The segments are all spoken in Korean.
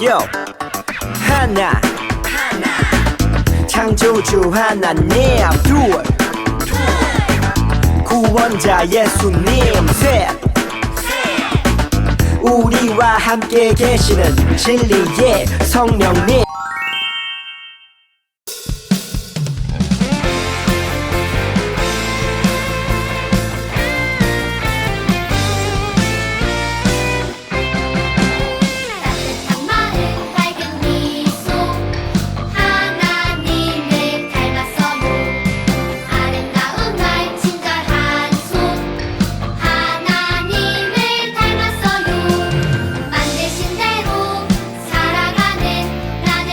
Yo 하나 창조주 하나님 둘 구원자 예수님 셋 우리와 함께 계시는 진리의 성령님 만드신 대로 살아가는 나는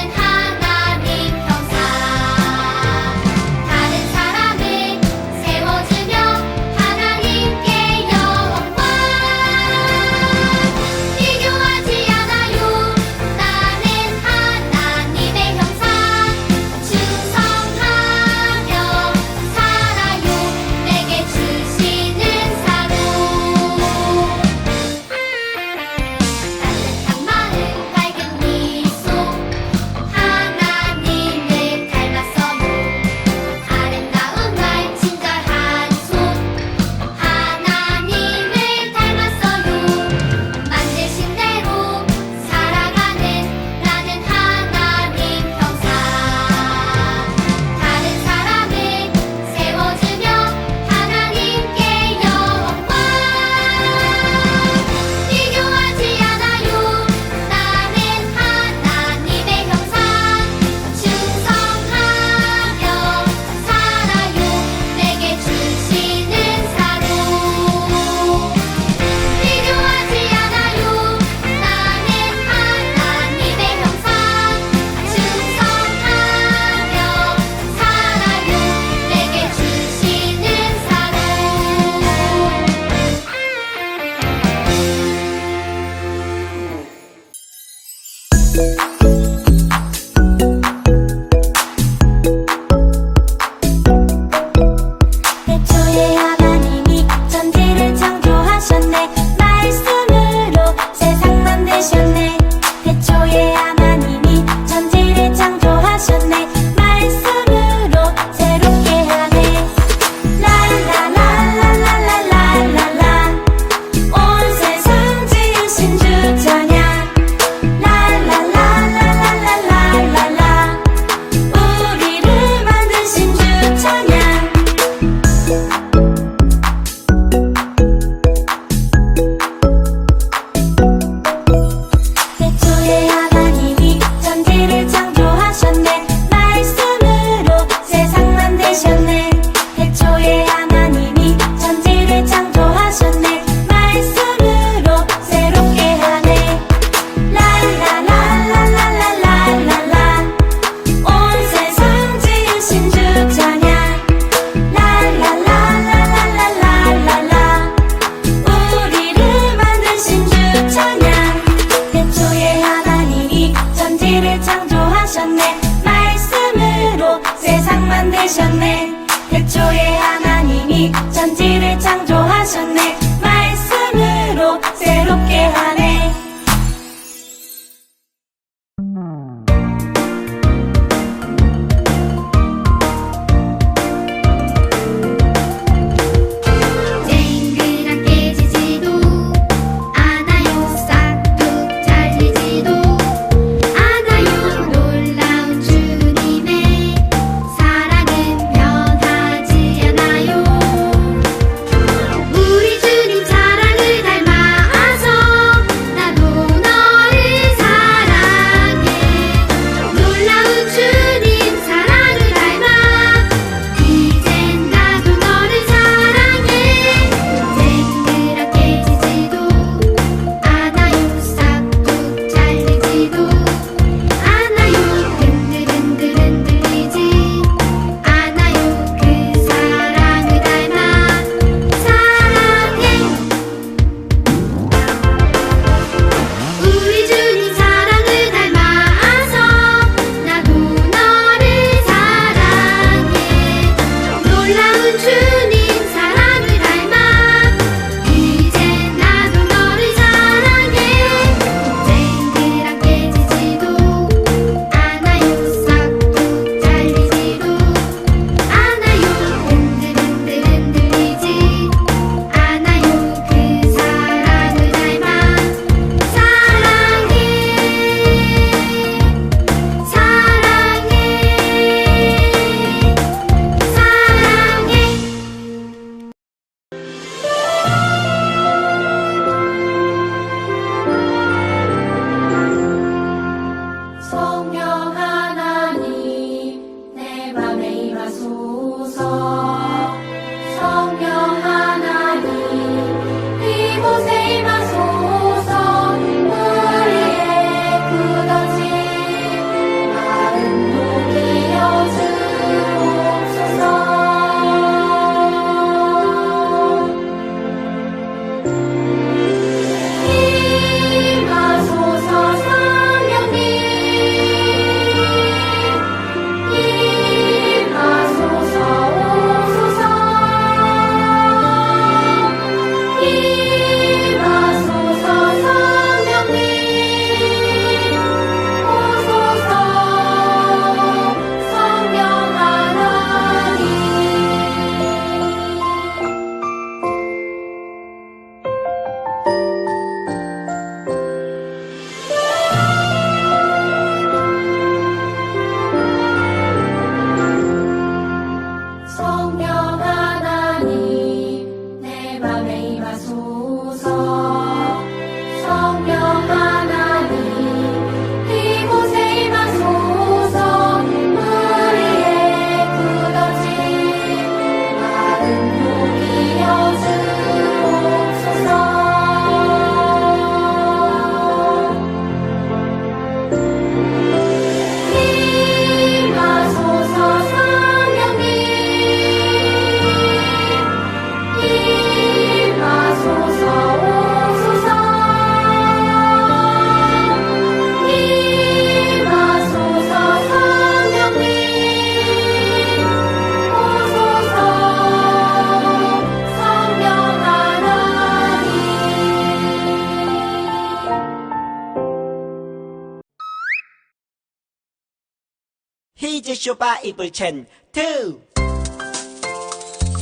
이제 쇼바 입을 챈2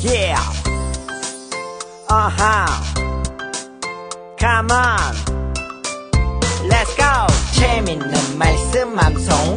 Yeah Come on Let's go 재밌는 말씀 방송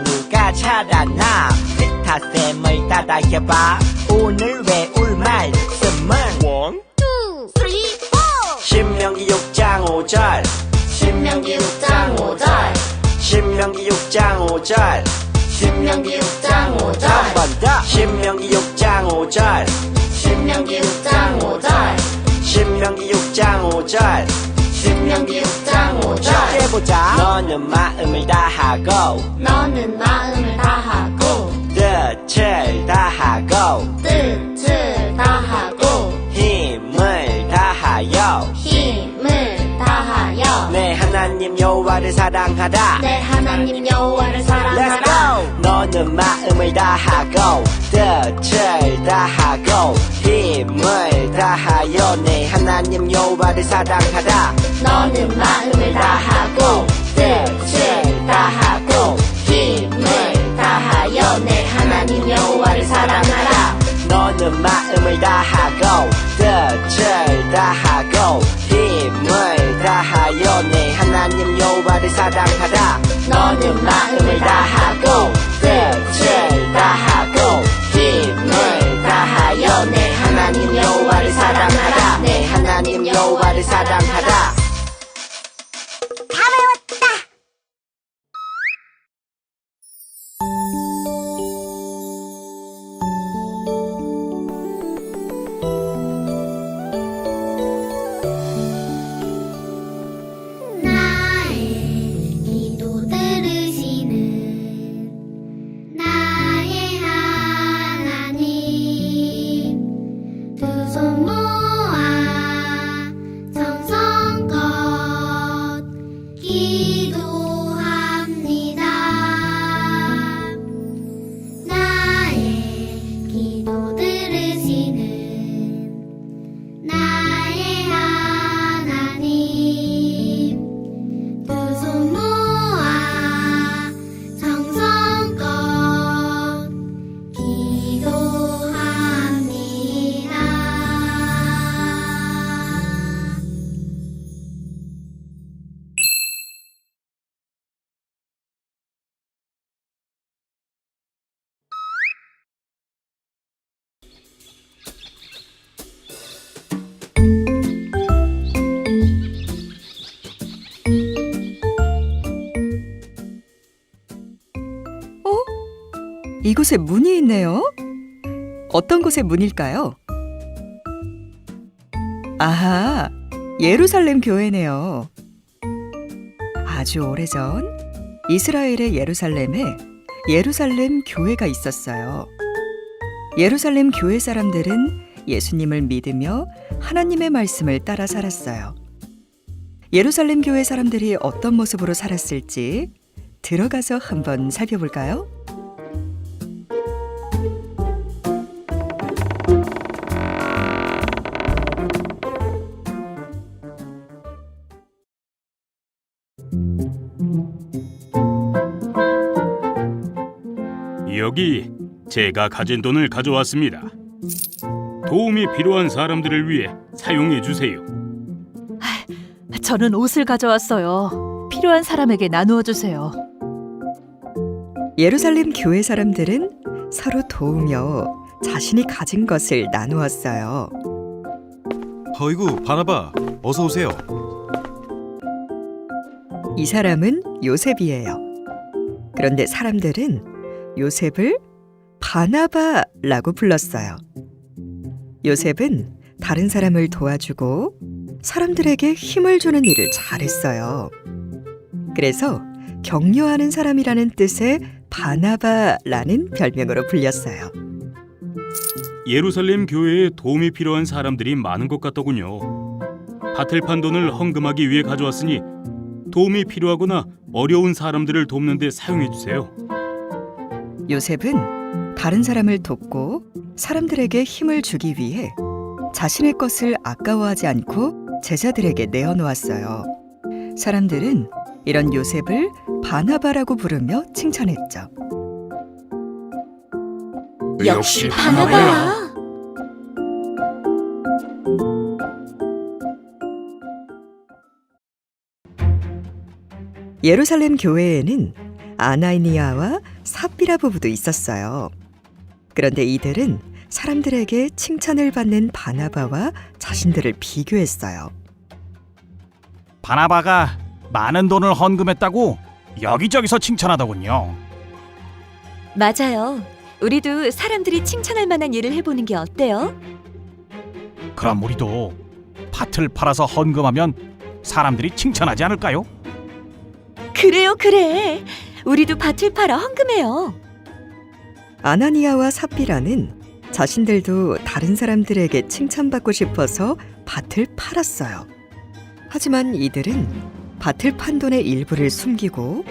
누가 잘하나 기타쌤을 따라해봐 오늘 외울 말씀은 1, 2, 3, 4 신명기 6장 5절 신명기 6장 5절 신명기 6장 5절 신명기 6장 5절 한 번 더 신명기 6장 5절 신명기 6장 5절 신명기 6장 5절 신명기 6장 5절 해보자 너는 마음을 다하고 너는 마음을 다하고 뜻을 다하고 뜻을 다하고 힘을 다하여 힘을 다하여 내 하나님 여호와를 사랑하라 내 하나님 여호와를 Let's 사랑하라 go 너는 마음을 다하고 뜻을 다하고 힘을 다하여 내 하나님 여호와를 사랑하라 너는 마음을 다하고 뜻을 다하고 힘을 다하여 내 하나님 여호와를 사랑하라 너는 마음을 다하고 뜻을 다하고 힘을 다하여 내 하나님 여호와를 사랑하라 너는 마음을 다하고 뜻을 다하고 힘을 다하여 내 하나님 여호와를 사랑하라 내 하나님 여호와를 사랑하라 다 배웠다 나의 기도 들으시는 나의 하나님 두 손 모아 정성껏 기도합니다 나의 기도 들으시는 나의 하나님 두 손 모아 정성껏 기도합니다. 이곳에 문이 있네요. 어떤 곳의 문일까요? 아하, 예루살렘 교회네요. 아주 오래전 이스라엘의 예루살렘에 예루살렘 교회가 있었어요. 예루살렘 교회 사람들은 예수님을 믿으며 하나님의 말씀을 따라 살았어요. 예루살렘 교회 사람들이 어떤 모습으로 살았을지 들어가서 한번 살펴볼까요? 여기 제가 가진 돈을 가져왔습니다. 도움이 필요한 사람들을 위해 사용해 주세요. 저는 옷을 가져왔어요. 필요한 사람에게 나누어 주세요. 예루살렘 교회 사람들은 서로 도우며 자신이 가진 것을 나누었어요. 어이구, 바나바, 어서 오세요. 이 사람은 요셉이에요. 그런데 사람들은 요셉을 바나바라고 불렀어요. 요셉은 다른 사람을 도와주고 사람들에게 힘을 주는 일을 잘했어요. 그래서 격려하는 사람이라는 뜻의 바나바라는 별명으로 불렸어요. 예루살렘 교회에 도움이 필요한 사람들이 많은 것 같더군요. 밭을 판 돈을 헌금하기 위해 가져왔으니 도움이 필요하거나 어려운 사람들을 돕는 데 사용해 주세요. 요셉은 다른 사람을 돕고 사람들에게 힘을 주기 위해 자신의 것을 아까워하지 않고 제자들에게 내어놓았어요. 사람들은 이런 요셉을 바나바라고 부르며 칭찬했죠. 역시 바나바야. 예루살렘 교회에는 아나니아와 삽비라 부부도 있었어요. 그런데 이들은 사람들에게 칭찬을 받는 바나바와 자신들을 비교했어요. 바나바가 많은 돈을 헌금했다고 여기저기서 칭찬하더군요. 맞아요. 우리도 사람들이 칭찬할 만한 일을 해보는 게 어때요? 그럼 우리도 밭을 팔아서 헌금하면 사람들이 칭찬하지 않을까요? 그래요, 그래. 우리도 밭을 팔아 헌금해요. 아나니아와 삽비라는 자신들도 다른 사람들에게 칭찬받고 싶어서 밭을 팔았어요. 하지만 이들은 밭을 판 돈의 일부를 숨기고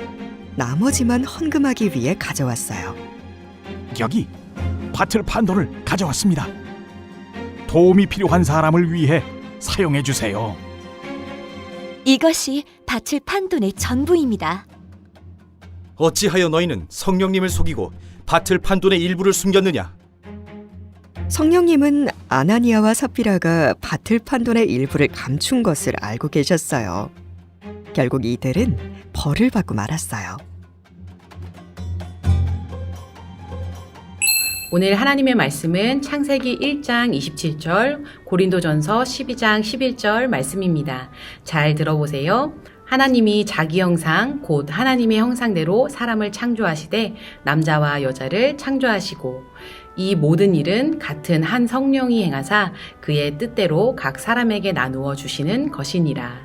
나머지만 헌금하기 위해 가져왔어요. 여기 밭을 판 돈을 가져왔습니다. 도움이 필요한 사람을 위해 사용해 주세요. 이것이 밭을 판 돈의 전부입니다. 어찌하여 너희는 성령님을 속이고 밭을 판 돈의 일부를 숨겼느냐? 성령님은 아나니아와 삽비라가 밭을 판 돈의 일부를 감춘 것을 알고 계셨어요. 결국 이들은 벌을 받고 말았어요. 오늘 하나님의 말씀은 창세기 1장 27절, 고린도전서 12장 11절 말씀입니다. 잘 들어보세요. 하나님이 자기 형상 곧 하나님의 형상대로 사람을 창조하시되 남자와 여자를 창조하시고 이 모든 일은 같은 한 성령이 행하사 그의 뜻대로 각 사람에게 나누어 주시는 것이니라.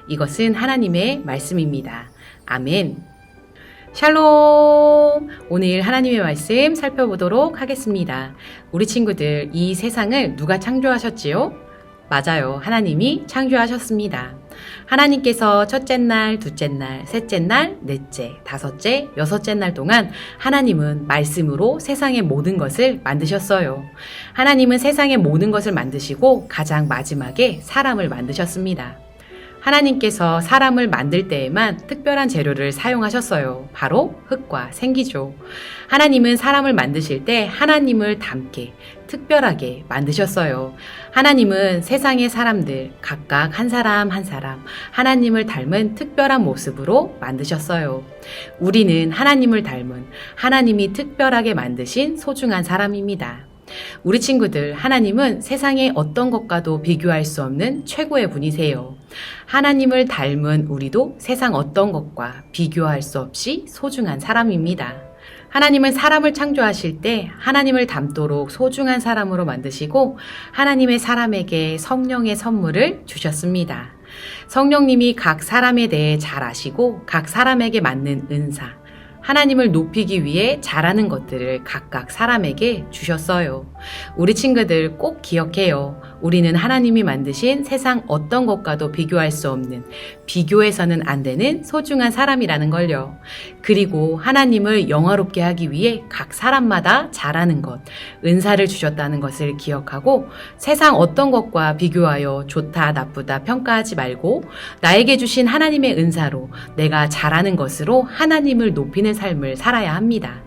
이것은 하나님의 말씀입니다. 아멘. 샬롬! 오늘 하나님의 말씀 살펴보도록 하겠습니다. 우리 친구들, 이 세상을 누가 창조하셨지요? 맞아요. 하나님이 창조하셨습니다. 하나님께서 첫째 날, 둘째 날, 셋째 날, 넷째, 다섯째, 여섯째 날 동안 하나님은 말씀으로 세상의 모든 것을 만드셨어요. 하나님은 세상의 모든 것을 만드시고 가장 마지막에 사람을 만드셨습니다. 하나님께서 사람을 만들 때에만 특별한 재료를 사용하셨어요. 바로 흙과 생기죠. 하나님은 사람을 만드실 때 하나님을 닮게 특별하게 만드셨어요. 하나님은 세상의 사람들 각각 한 사람 한 사람 하나님을 닮은 특별한 모습으로 만드셨어요. 우리는 하나님을 닮은 하나님이 특별하게 만드신 소중한 사람입니다. 우리 친구들, 하나님은 세상의 어떤 것과도 비교할 수 없는 최고의 분이세요. 하나님을 닮은 우리도 세상 어떤 것과 비교할 수 없이 소중한 사람입니다. 하나님은 사람을 창조하실 때 하나님을 닮도록 소중한 사람으로 만드시고 하나님의 사람에게 성령의 선물을 주셨습니다. 성령님이 각 사람에 대해 잘 아시고 각 사람에게 맞는 은사, 하나님을 높이기 위해 잘하는 것들을 각각 사람에게 주셨어요. 우리 친구들 꼭 기억해요. 우리는 하나님이 만드신 세상 어떤 것과도 비교할 수 없는, 비교해서는 안 되는 소중한 사람이라는 걸요. 그리고 하나님을 영화롭게 하기 위해 각 사람마다 잘하는 것, 은사를 주셨다는 것을 기억하고 세상 어떤 것과 비교하여 좋다 나쁘다 평가하지 말고 나에게 주신 하나님의 은사로 내가 잘하는 것으로 하나님을 높이는 삶을 살아야 합니다.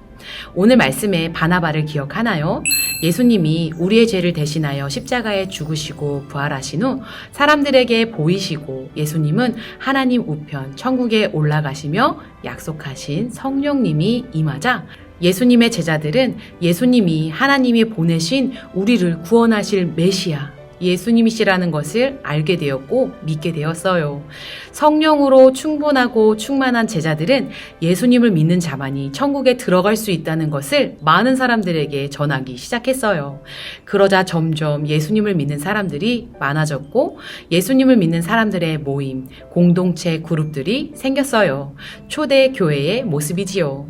오늘 말씀에 바나바를 기억하나요? 예수님이 우리의 죄를 대신하여 십자가에 죽으시고 부활하신 후 사람들에게 보이시고 예수님은 하나님 우편 천국에 올라가시며 약속하신 성령님이 임하자 예수님의 제자들은 예수님이 하나님이 보내신 우리를 구원하실 메시아 예수님이시라는 것을 알게 되었고 믿게 되었어요. 성령으로 충분하고 충만한 제자들은 예수님을 믿는 자만이 천국에 들어갈 수 있다는 것을 많은 사람들에게 전하기 시작했어요. 그러자 점점 예수님을 믿는 사람들이 많아졌고 예수님을 믿는 사람들의 모임, 공동체 그룹들이 생겼어요. 초대 교회의 모습이지요.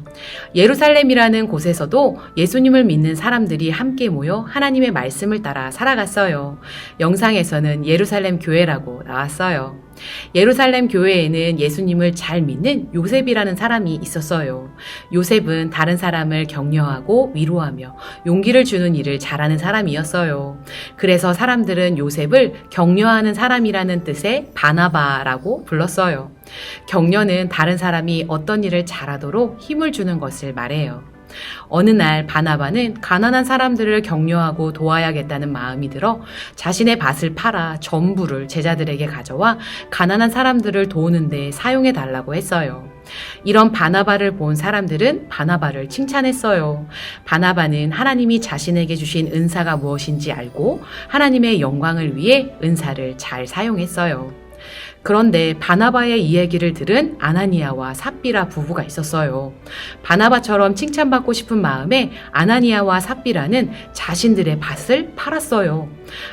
예루살렘이라는 곳에서도 예수님을 믿는 사람들이 함께 모여 하나님의 말씀을 따라 살아갔어요. 영상에서는 예루살렘 교회라고 나왔어요. 예루살렘 교회에는 예수님을 잘 믿는 요셉이라는 사람이 있었어요. 요셉은 다른 사람을 격려하고 위로하며 용기를 주는 일을 잘하는 사람이었어요. 그래서 사람들은 요셉을 격려하는 사람이라는 뜻의 바나바라고 불렀어요. 격려는 다른 사람이 어떤 일을 잘하도록 힘을 주는 것을 말해요. 어느 날 바나바는 가난한 사람들을 격려하고 도와야겠다는 마음이 들어 자신의 밭을 팔아 전부를 제자들에게 가져와 가난한 사람들을 도우는 데 사용해 달라고 했어요. 이런 바나바를 본 사람들은 바나바를 칭찬했어요. 바나바는 하나님이 자신에게 주신 은사가 무엇인지 알고 하나님의 영광을 위해 은사를 잘 사용했어요. 그런데 바나바의 이야기를 들은 아나니아와 삽비라 부부가 있었어요. 바나바처럼 칭찬받고 싶은 마음에 아나니아와 삽비라는 자신들의 밭을 팔았어요.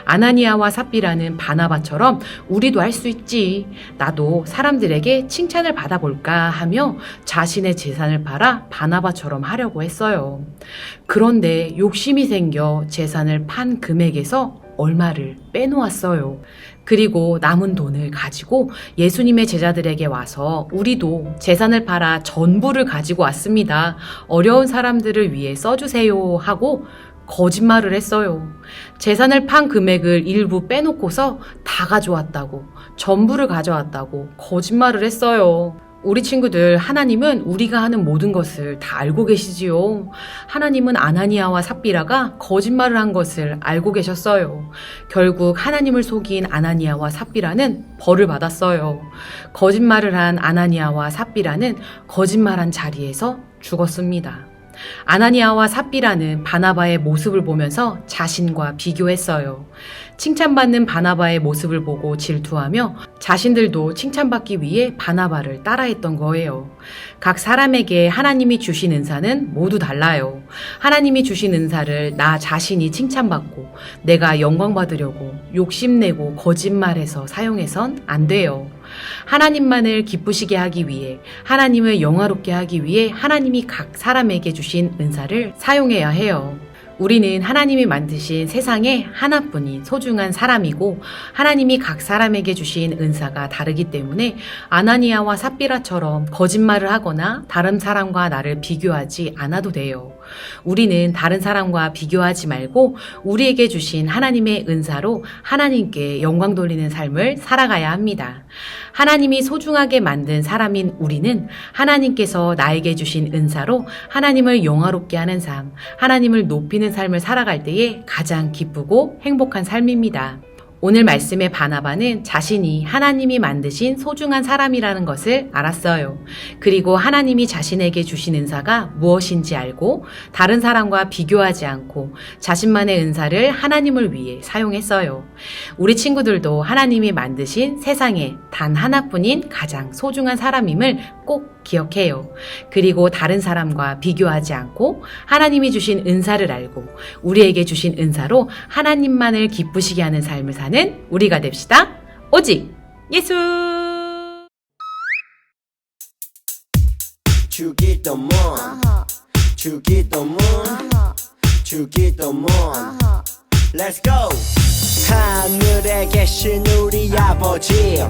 아나니아와 삽비라는 바나바처럼 우리도 할 수 있지, 나도 사람들에게 칭찬을 받아볼까 하며 자신의 재산을 팔아 바나바처럼 하려고 했어요. 그런데 욕심이 생겨 재산을 판 금액에서 얼마를 빼놓았어요. 그리고 남은 돈을 가지고 예수님의 제자들에게 와서 우리도 재산을 팔아 전부를 가지고 왔습니다. 어려운 사람들을 위해 써주세요 하고 거짓말을 했어요. 재산을 판 금액을 일부 빼놓고서 다 가져왔다고, 전부를 가져왔다고 거짓말을 했어요. 우리 친구들, 하나님은 우리가 하는 모든 것을 다 알고 계시지요. 하나님은 아나니아와 삽비라가 거짓말을 한 것을 알고 계셨어요. 결국 하나님을 속인 아나니아와 삽비라는 벌을 받았어요. 거짓말을 한 아나니아와 삽비라는 거짓말한 자리에서 죽었습니다. 아나니아와 삽비라는 바나바의 모습을 보면서 자신과 비교했어요. 칭찬받는 바나바의 모습을 보고 질투하며 자신들도 칭찬받기 위해 바나바를 따라했던 거예요. 각 사람에게 하나님이 주신 은사는 모두 달라요. 하나님이 주신 은사를 나 자신이 칭찬받고 내가 영광받으려고 욕심내고 거짓말해서 사용해선 안 돼요. 하나님만을 기쁘시게 하기 위해, 하나님을 영화롭게 하기 위해 하나님이 각 사람에게 주신 은사를 사용해야 해요. 우리는 하나님이 만드신 세상에 하나뿐인 소중한 사람이고 하나님이 각 사람에게 주신 은사가 다르기 때문에 아나니아와 삽비라처럼 거짓말을 하거나 다른 사람과 나를 비교하지 않아도 돼요. 우리는 다른 사람과 비교하지 말고 우리에게 주신 하나님의 은사로 하나님께 영광 돌리는 삶을 살아가야 합니다. 하나님이 소중하게 만든 사람인 우리는 하나님께서 나에게 주신 은사로 하나님을 영화롭게 하는 삶, 하나님을 높이는 삶을 살아갈 때에 가장 기쁘고 행복한 삶입니다. 오늘 말씀의 바나바는 자신이 하나님이 만드신 소중한 사람이라는 것을 알았어요. 그리고 하나님이 자신에게 주신 은사가 무엇인지 알고 다른 사람과 비교하지 않고 자신만의 은사를 하나님을 위해 사용했어요. 우리 친구들도 하나님이 만드신 세상에 단 하나뿐인 가장 소중한 사람임을 꼭 기억해요. 그리고 다른 사람과 비교하지 않고 하나님이 주신 은사를 알고 우리에게 주신 은사로 하나님만을 기쁘시게 하는 삶을 사는 우리가 됩시다. 오직 예수! 주기도문 주기도문 주기도문 Let's go! 하늘에 계신 우리 아버지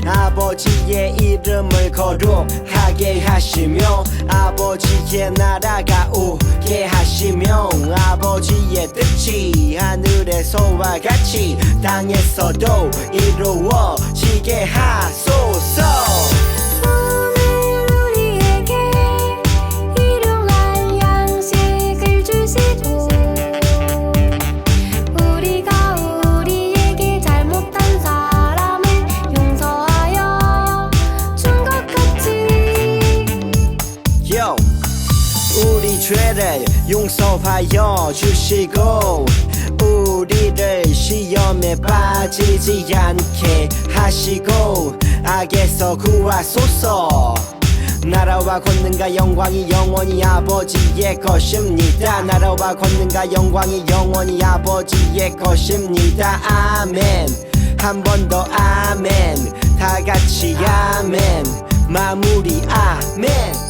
아버지의 이름을 거룩하게 하시며 아버지의 나라가 오게 하시며 아버지의 뜻이 하늘에서와 같이 땅에서도 이루어지게 하소서. 우리 죄를 용서하여 주시고 우리를 시험에 빠지지 않게 하시고 악에서 구하소서. 나라와 권능과 영광이 영원히 아버지의 것입니다. 나라와 권능과 영광이 영원히 아버지의 것입니다. 아멘. 한 번 더 아멘. 다 같이 아멘. 마무리 아멘.